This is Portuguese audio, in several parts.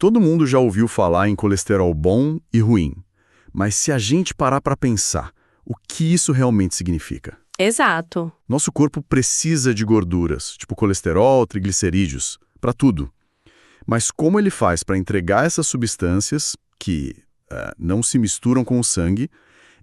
Todo mundo já ouviu falar em colesterol bom e ruim. Mas se a gente parar para pensar, o que isso realmente significa? Exato. Nosso corpo precisa de gorduras, tipo colesterol, triglicerídeos, para tudo. Mas como ele faz para entregar essas substâncias, que não se misturam com o sangue,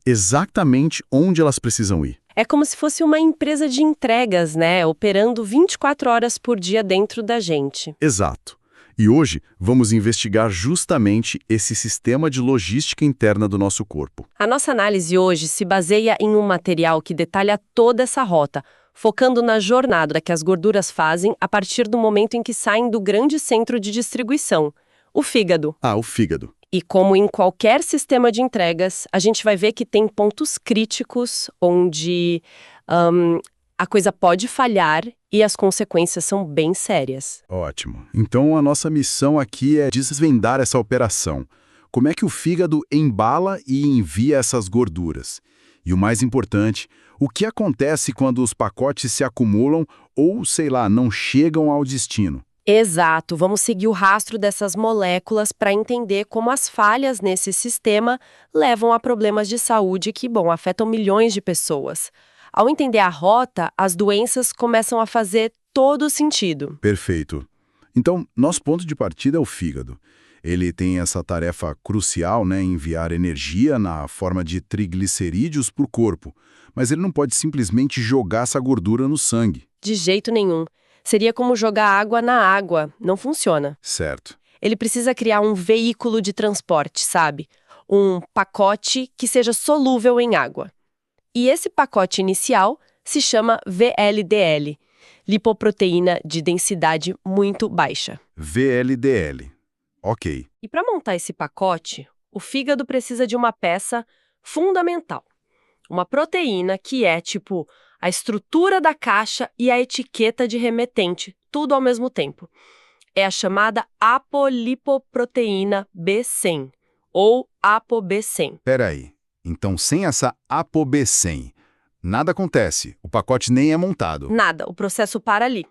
exatamente onde elas precisam ir? É como se fosse uma empresa de entregas, né? Operando 24 horas por dia dentro da gente. Exato. E hoje vamos investigar justamente esse sistema de logística interna do nosso corpo. A nossa análise hoje se baseia em um material que detalha toda essa rota, focando na jornada que as gorduras fazem a partir do momento em que saem do grande centro de distribuição, o fígado. Ah, o fígado. E como em qualquer sistema de entregas, a gente vai ver que tem pontos críticos onde a coisa pode falhar e as consequências são bem sérias. Ótimo. Então a nossa missão aqui é desvendar essa operação. Como é que o fígado embala e envia essas gorduras? E o mais importante, o que acontece quando os pacotes se acumulam ou, sei lá, não chegam ao destino? Exato, vamos seguir o rastro dessas moléculas para entender como as falhas nesse sistema levam a problemas de saúde que, bom, afetam milhões de pessoas. Ao entender a rota, as doenças começam a fazer todo sentido. Perfeito. Então, nosso ponto de partida é o fígado. Ele tem essa tarefa crucial, né, enviar energia na forma de triglicerídeos para o corpo, mas ele não pode simplesmente jogar essa gordura no sangue. De jeito nenhum. Seria como jogar água na água. Não funciona. Certo. Ele precisa criar um veículo de transporte, sabe? Um pacote que seja solúvel em água. E esse pacote inicial se chama VLDL, lipoproteína de densidade muito baixa. VLDL. Ok. E para montar esse pacote, o fígado precisa de uma peça fundamental. Uma proteína que é, tipo, a estrutura da caixa e a etiqueta de remetente, tudo ao mesmo tempo. É a chamada apolipoproteína B100, ou ApoB100. Peraí. Então, sem essa ApoB100, nada acontece. O pacote nem é montado. Nada, o processo para ali.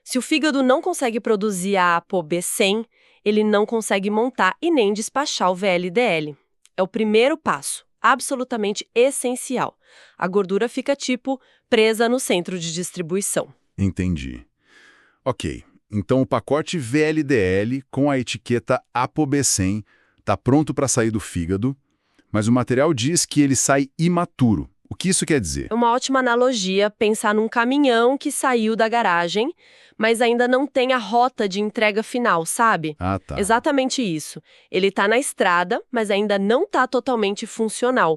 Se o fígado não consegue produzir a ApoB100, ele não consegue montar e nem despachar o VLDL. É o primeiro passo, absolutamente essencial. A gordura fica, tipo, presa no centro de distribuição. Entendi. Ok. Então, o pacote VLDL com a etiqueta ApoB100 está pronto para sair do fígado, mas o material diz que ele sai imaturo. O que isso quer dizer? É uma ótima analogia pensar num caminhão que saiu da garagem, mas ainda não tem a rota de entrega final, sabe? Ah, tá. Exatamente isso. Ele está na estrada, mas ainda não está totalmente funcional.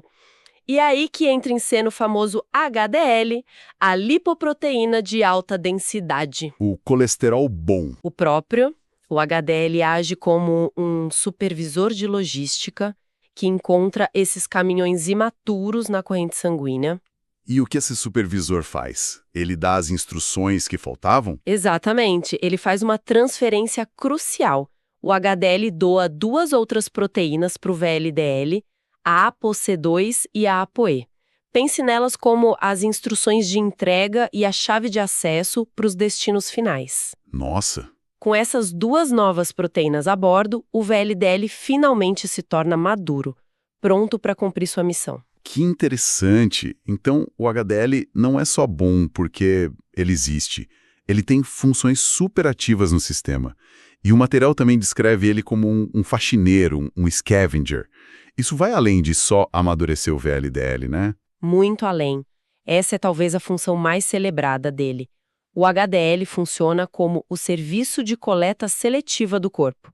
E é aí que entra em cena o famoso HDL, a lipoproteína de alta densidade. O colesterol bom. O próprio, o HDL age como um supervisor de logística que encontra esses caminhões imaturos na corrente sanguínea. E o que esse supervisor faz? Ele dá as instruções que faltavam? Exatamente, ele faz uma transferência crucial. O HDL doa duas outras proteínas para o VLDL, a ApoC2 e a ApoE. Pense nelas como as instruções de entrega e a chave de acesso para os destinos finais. Nossa! Com essas duas novas proteínas a bordo, o VLDL finalmente se torna maduro, pronto para cumprir sua missão. Que interessante! Então, o HDL não é só bom porque ele existe. Ele tem funções superativas no sistema. E o material também descreve ele como um faxineiro, um scavenger. Isso vai além de só amadurecer o VLDL, né? Muito além. Essa é talvez a função mais celebrada dele. O HDL funciona como o serviço de coleta seletiva do corpo.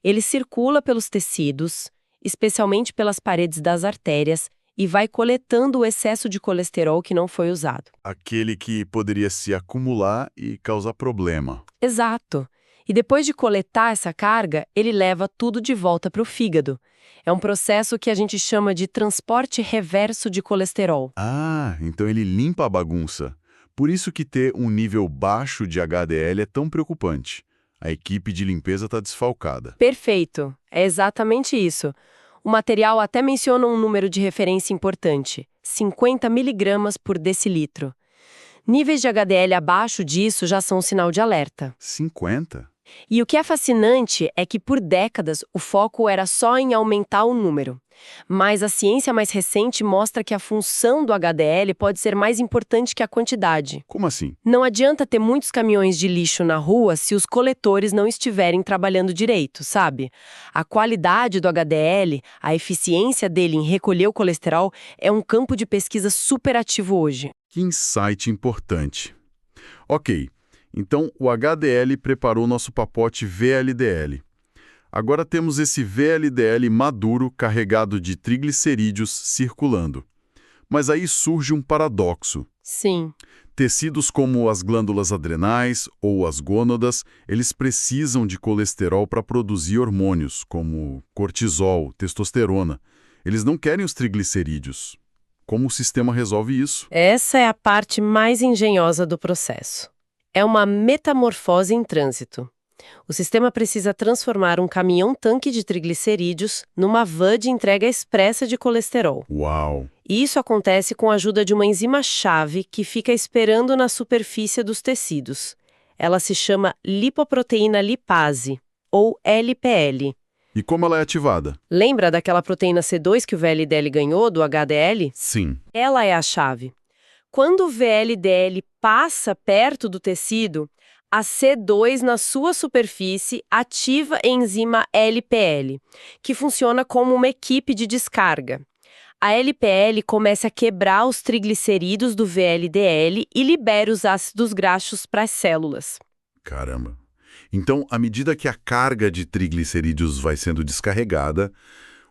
Ele circula pelos tecidos, especialmente pelas paredes das artérias, e vai coletando o excesso de colesterol que não foi usado. Aquele que poderia se acumular e causar problema. Exato. E depois de coletar essa carga, ele leva tudo de volta para o fígado. É um processo que a gente chama de transporte reverso de colesterol. Ah, então ele limpa a bagunça. Por isso que ter um nível baixo de HDL é tão preocupante. A equipe de limpeza está desfalcada. Perfeito. É exatamente isso. O material até menciona um número de referência importante, 50 miligramas por decilitro. Níveis de HDL abaixo disso já são um sinal de alerta. 50? E o que é fascinante é que, por décadas, o foco era só em aumentar o número. Mas a ciência mais recente mostra que a função do HDL pode ser mais importante que a quantidade. Como assim? Não adianta ter muitos caminhões de lixo na rua se os coletores não estiverem trabalhando direito, sabe? A qualidade do HDL, a eficiência dele em recolher o colesterol, é um campo de pesquisa super ativo hoje. Que insight importante. Ok, então o HDL preparou nosso pacote VLDL. Agora temos esse VLDL maduro carregado de triglicerídeos circulando. Mas aí surge um paradoxo. Sim. Tecidos como as glândulas adrenais ou as gônadas, eles precisam de colesterol para produzir hormônios, como cortisol, testosterona. Eles não querem os triglicerídeos. Como o sistema resolve isso? Essa é a parte mais engenhosa do processo. É uma metamorfose em trânsito. O sistema precisa transformar um caminhão-tanque de triglicerídeos numa van de entrega expressa de colesterol. Uau! E isso acontece com a ajuda de uma enzima-chave que fica esperando na superfície dos tecidos. Ela se chama lipoproteína lipase, ou LPL. E como ela é ativada? Lembra daquela proteína C2 que o VLDL ganhou do HDL? Sim. Ela é a chave. Quando o VLDL passa perto do tecido, a C2 na sua superfície ativa a enzima LPL, que funciona como uma equipe de descarga. A LPL começa a quebrar os triglicerídeos do VLDL e libera os ácidos graxos para as células. Caramba. Então, à medida que a carga de triglicerídeos vai sendo descarregada,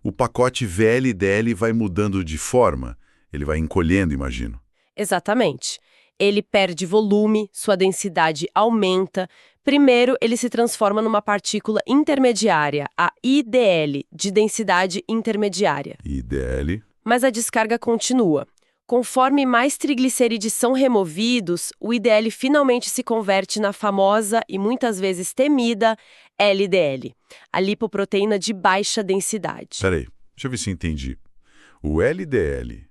o pacote VLDL vai mudando de forma. Ele vai encolhendo, imagino. Exatamente. Ele perde volume, sua densidade aumenta. Primeiro, ele se transforma numa partícula intermediária, a IDL, de densidade intermediária. IDL. Mas a descarga continua. Conforme mais triglicerídeos são removidos, o IDL finalmente se converte na famosa e muitas vezes temida LDL, a lipoproteína de baixa densidade. Peraí, deixa eu ver se eu entendi. O LDL,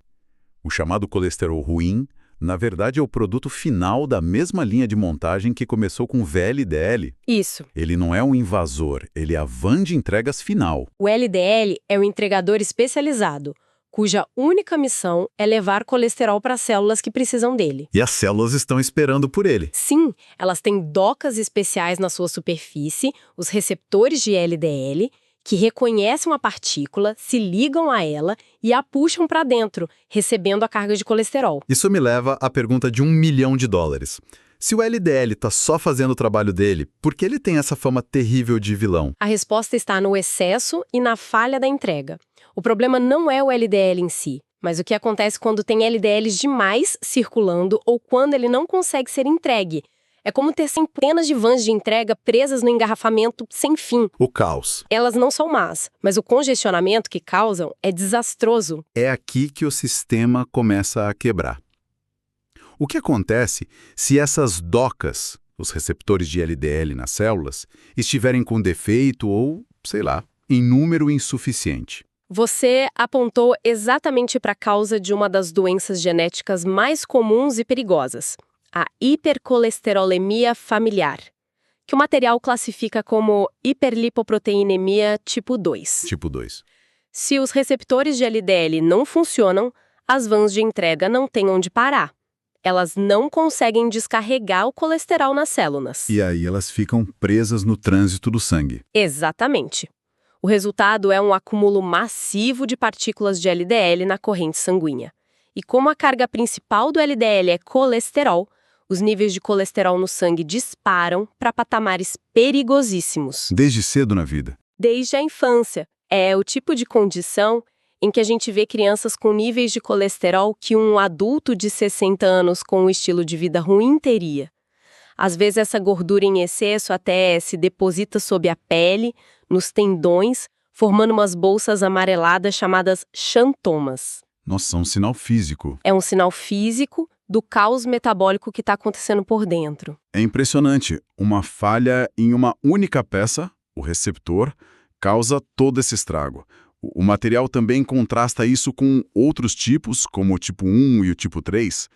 o chamado colesterol ruim, na verdade é o produto final da mesma linha de montagem que começou com o VLDL. Isso. Ele não é um invasor, ele é a van de entregas final. O LDL é um entregador especializado, cuja única missão é levar colesterol para as células que precisam dele. E as células estão esperando por ele. Sim, elas têm docas especiais na sua superfície, os receptores de LDL, que reconhecem uma partícula, se ligam a ela e a puxam para dentro, recebendo a carga de colesterol. Isso me leva à pergunta de $1 milhão. Se o LDL está só fazendo o trabalho dele, por que ele tem essa fama terrível de vilão? A resposta está no excesso e na falha da entrega. O problema não é o LDL em si, mas o que acontece quando tem LDLs demais circulando ou quando ele não consegue ser entregue. É como ter centenas de vans de entrega presas no engarrafamento sem fim. O caos. Elas não são más, mas o congestionamento que causam é desastroso. É aqui que o sistema começa a quebrar. O que acontece se essas docas, os receptores de LDL nas células, estiverem com defeito ou, sei lá, em número insuficiente? Você apontou exatamente para a causa de uma das doenças genéticas mais comuns e perigosas, a hipercolesterolemia familiar, que o material classifica como hiperlipoproteinemia tipo 2. Tipo 2. Se os receptores de LDL não funcionam, as vans de entrega não têm onde parar. Elas não conseguem descarregar o colesterol nas células. E aí elas ficam presas no trânsito do sangue. Exatamente. O resultado é um acúmulo massivo de partículas de LDL na corrente sanguínea. E como a carga principal do LDL é colesterol, os níveis de colesterol no sangue disparam para patamares perigosíssimos. Desde cedo na vida. Desde a infância. É o tipo de condição em que a gente vê crianças com níveis de colesterol que um adulto de 60 anos com um estilo de vida ruim teria. Às vezes essa gordura em excesso até se deposita sob a pele, nos tendões, formando umas bolsas amareladas chamadas xantomas. Nossa, um sinal físico. É um sinal físico do caos metabólico que está acontecendo por dentro. É impressionante. Uma falha em uma única peça, o receptor, causa todo esse estrago. O material também contrasta isso com outros tipos, como o tipo 1 e o tipo 3.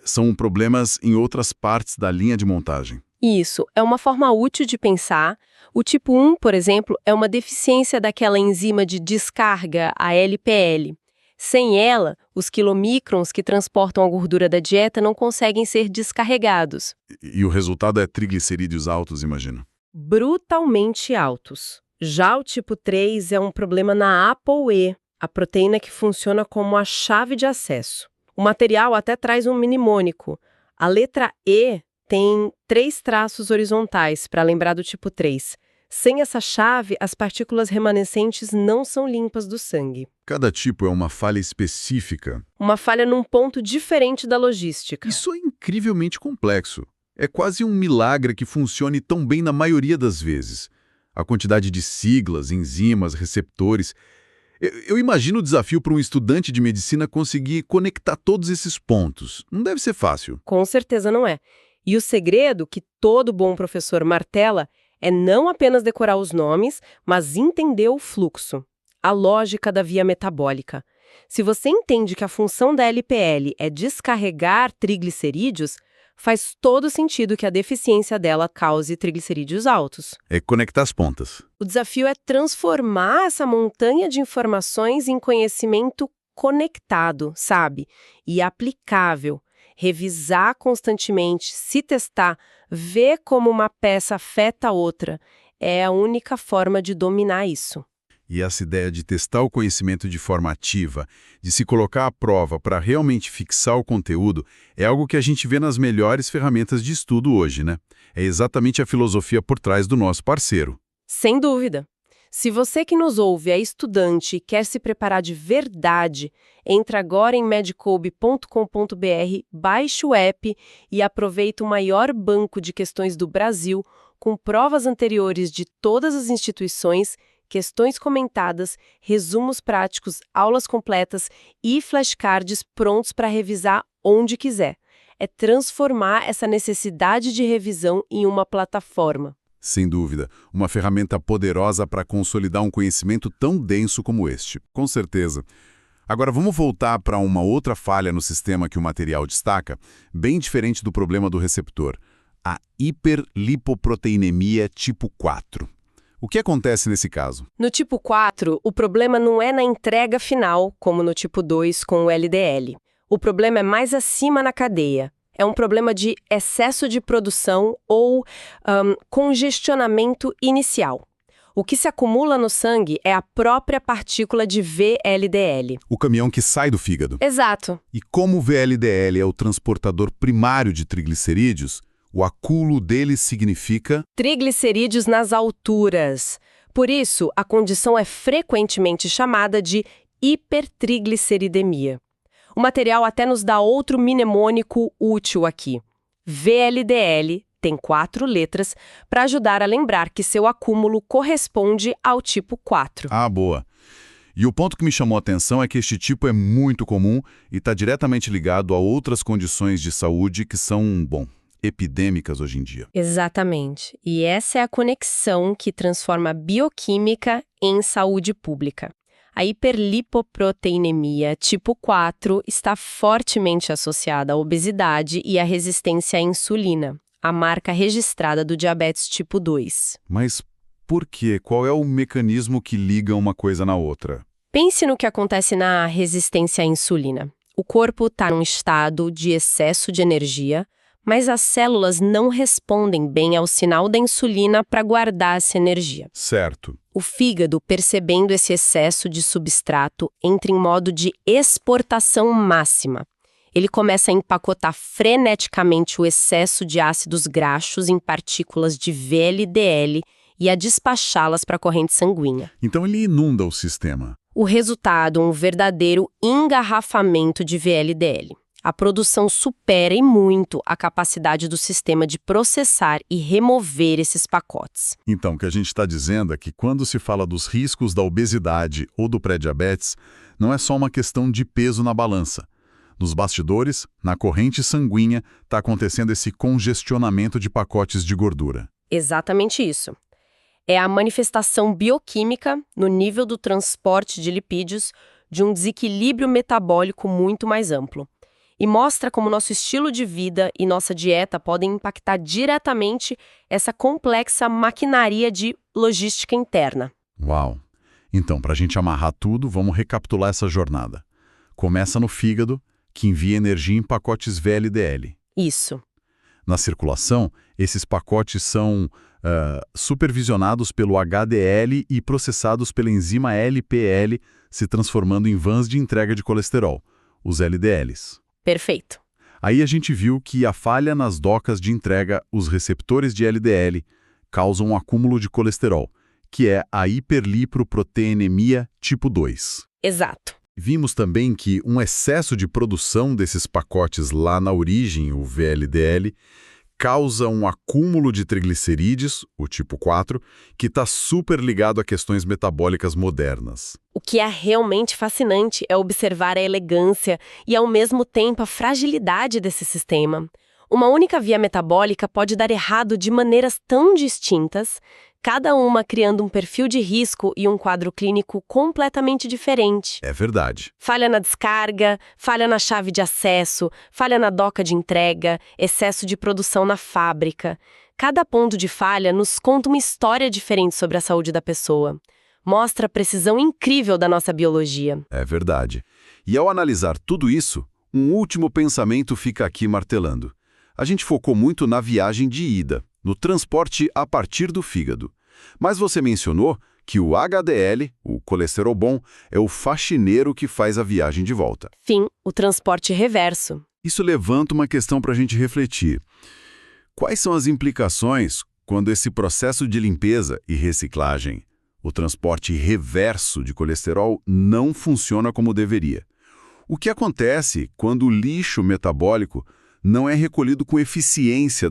São problemas em outras partes da linha de montagem. Isso, é uma forma útil de pensar. O tipo 1, por exemplo, é uma deficiência daquela enzima de descarga, a LPL. Sem ela, os quilomícrons que transportam a gordura da dieta não conseguem ser descarregados. E o resultado é triglicerídeos altos, imagino. Brutalmente altos. Já o tipo 3 é um problema na ApoE, a proteína que funciona como a chave de acesso. O material até traz um mnemônico. A letra E tem 3 traços horizontais, para lembrar do tipo 3. Sem essa chave, as partículas remanescentes não são limpas do sangue. Cada tipo é uma falha específica. Uma falha num ponto diferente da logística. Isso é incrivelmente complexo. É quase um milagre que funcione tão bem na maioria das vezes. A quantidade de siglas, enzimas, receptores. Eu imagino o desafio para um estudante de medicina conseguir conectar todos esses pontos. Não deve ser fácil. Com certeza não é. E o segredo que todo bom professor martela é não apenas decorar os nomes, mas entender o fluxo, a lógica da via metabólica. Se você entende que a função da LPL é descarregar triglicerídeos, faz todo sentido que a deficiência dela cause triglicerídeos altos. É conectar as pontas. O desafio é transformar essa montanha de informações em conhecimento conectado, sabe? E aplicável. Revisar constantemente, se testar, ver como uma peça afeta a outra. É a única forma de dominar isso. E essa ideia de testar o conhecimento de forma ativa, de se colocar à prova para realmente fixar o conteúdo, é algo que a gente vê nas melhores ferramentas de estudo hoje, né? É exatamente a filosofia por trás do nosso parceiro. Sem dúvida. Se você que nos ouve é estudante e quer se preparar de verdade, entra agora em medcobe.com.br, baixe o app e aproveita o maior banco de questões do Brasil, com provas anteriores de todas as instituições, questões comentadas, resumos práticos, aulas completas e flashcards prontos para revisar onde quiser. É transformar essa necessidade de revisão em uma plataforma. Sem dúvida, uma ferramenta poderosa para consolidar um conhecimento tão denso como este, com certeza. Agora vamos voltar para uma outra falha no sistema que o material destaca, bem diferente do problema do receptor, a hiperlipoproteinemia tipo 4. O que acontece nesse caso? No tipo 4, o problema não é na entrega final, como no tipo 2 com o LDL. O problema é mais acima na cadeia. É um problema de excesso de produção ou congestionamento inicial. O que se acumula no sangue é a própria partícula de VLDL. O caminhão que sai do fígado. Exato. E como o VLDL é o transportador primário de triglicerídeos, o acúmulo deles significa triglicerídeos nas alturas. Por isso, a condição é frequentemente chamada de hipertrigliceridemia. O material até nos dá outro mnemônico útil aqui. VLDL tem 4 letras para ajudar a lembrar que seu acúmulo corresponde ao tipo 4. Ah, boa. E o ponto que me chamou a atenção é que este tipo é muito comum e está diretamente ligado a outras condições de saúde que são, epidêmicas hoje em dia. Exatamente. E essa é a conexão que transforma a bioquímica em saúde pública. A hiperlipoproteinemia tipo 4 está fortemente associada à obesidade e à resistência à insulina, a marca registrada do diabetes tipo 2. Mas por quê? Qual é o mecanismo que liga uma coisa na outra? Pense no que acontece na resistência à insulina. O corpo está num estado de excesso de energia, mas as células não respondem bem ao sinal da insulina para guardar essa energia. Certo. O fígado, percebendo esse excesso de substrato, entra em modo de exportação máxima. Ele começa a empacotar freneticamente o excesso de ácidos graxos em partículas de VLDL e a despachá-las para a corrente sanguínea. Então ele inunda o sistema. O resultado, um verdadeiro engarrafamento de VLDL. A produção supera e muito a capacidade do sistema de processar e remover esses pacotes. Então, o que a gente está dizendo é que quando se fala dos riscos da obesidade ou do pré-diabetes, não é só uma questão de peso na balança. Nos bastidores, na corrente sanguínea, está acontecendo esse congestionamento de pacotes de gordura. Exatamente isso. É a manifestação bioquímica, no nível do transporte de lipídios, de um desequilíbrio metabólico muito mais amplo. e mostra como nosso estilo de vida e nossa dieta podem impactar diretamente essa complexa maquinaria de logística interna. Uau! Então, para a gente amarrar tudo, vamos recapitular essa jornada. Começa no fígado, que envia energia em pacotes VLDL. Isso. Na circulação, esses pacotes são supervisionados pelo HDL e processados pela enzima LPL, se transformando em vãs de entrega de colesterol, os LDLs. Perfeito. Aí a gente viu que a falha nas docas de entrega, os receptores de LDL, causam um acúmulo de colesterol, que é a hiperlipoproteinemia tipo 2. Exato. Vimos também que um excesso de produção desses pacotes lá na origem, o VLDL, causa um acúmulo de triglicerídeos, o tipo 4, que está super ligado a questões metabólicas modernas. O que é realmente fascinante é observar a elegância e, ao mesmo tempo, a fragilidade desse sistema. Uma única via metabólica pode dar errado de maneiras tão distintas, cada uma criando um perfil de risco e um quadro clínico completamente diferente. É verdade. Falha na descarga, falha na chave de acesso, falha na doca de entrega, excesso de produção na fábrica. Cada ponto de falha nos conta uma história diferente sobre a saúde da pessoa. Mostra a precisão incrível da nossa biologia. É verdade. E ao analisar tudo isso, um último pensamento fica aqui martelando. A gente focou muito na viagem de ida, no transporte a partir do fígado. Mas você mencionou que o HDL, o colesterol bom, é o faxineiro que faz a viagem de volta. Fim, o transporte reverso. Isso levanta uma questão para a gente refletir. Quais são as implicações quando esse processo de limpeza e reciclagem, o transporte reverso de colesterol, não funciona como deveria? O que acontece quando o lixo metabólico não é recolhido com eficiência